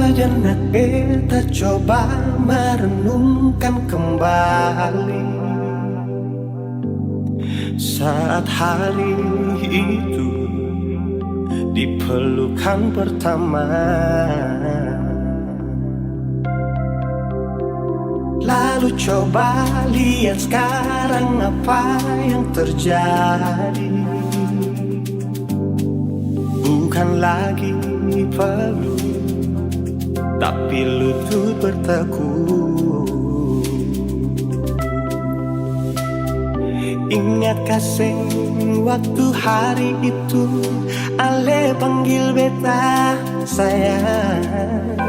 Sejenak beta coba merenungkan kembali saat hari itu di pelukan pertama. Lalu coba lihat sekarang apa yang terjadi. Bukan lagi peluk, tapi lutut bertekuk. Ingat kasih waktu hari itu Ale panggil beta sayang.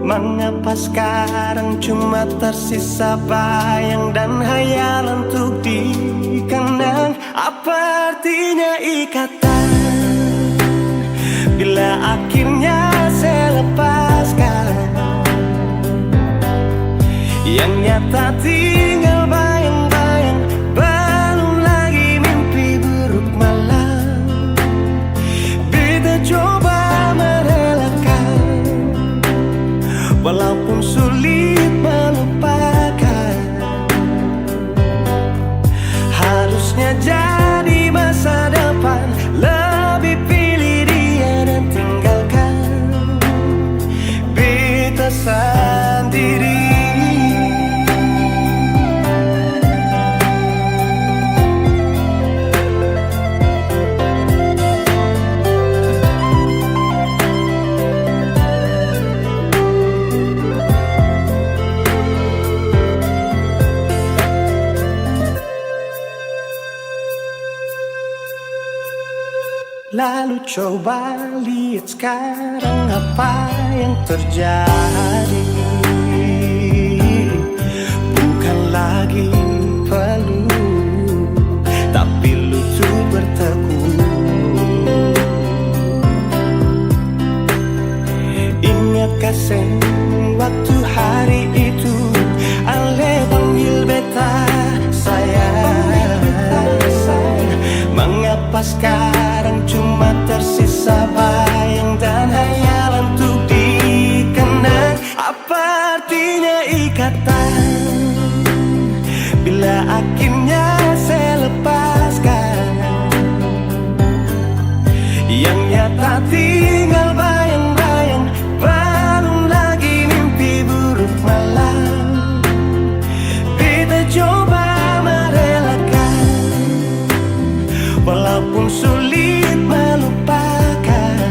Mengapa sekarang cuma tersisa bayang dan hayalan untuk dikenang? Apa artinya ikatan bila akhirnya saya lepaskan? Yang nyata tinggal bayang-bayang, belum lagi mimpi buruk malam. Beta coba merelakan, walaupun sulit melupakan. Harusnya jadi masa depan, lebih pilih dia dan tinggalkan beta sendiri. Lalu coba lihat sekarang apa yang terjadi. Bukan lagi peluk, tapi lutut bertekuk. Ingat kasih waktu hari itu Ale panggil beta sayang. Mengapa sekarang cuma tersisa bayang dan hayalan untuk dikenang? Apa artinya ikatan bila akhirnya saya lepaskan? Yang nyata tinggal bayang-bayang, belum lagi mimpi buruk malam. Beta coba merelakan, walaupun sulit melupakan.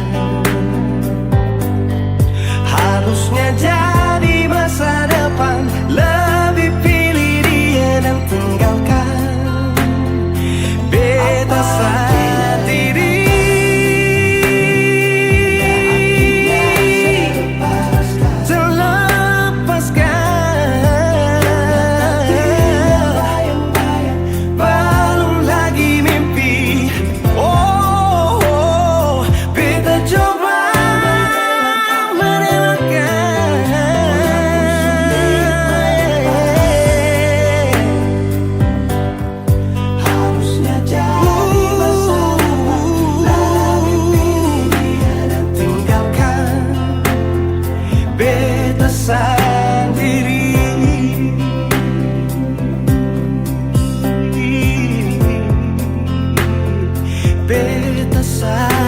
Harusnya jadi masa depan, lebih pilih dia dan tinggalkan beta sendiri. Sendiri, beta sendiri.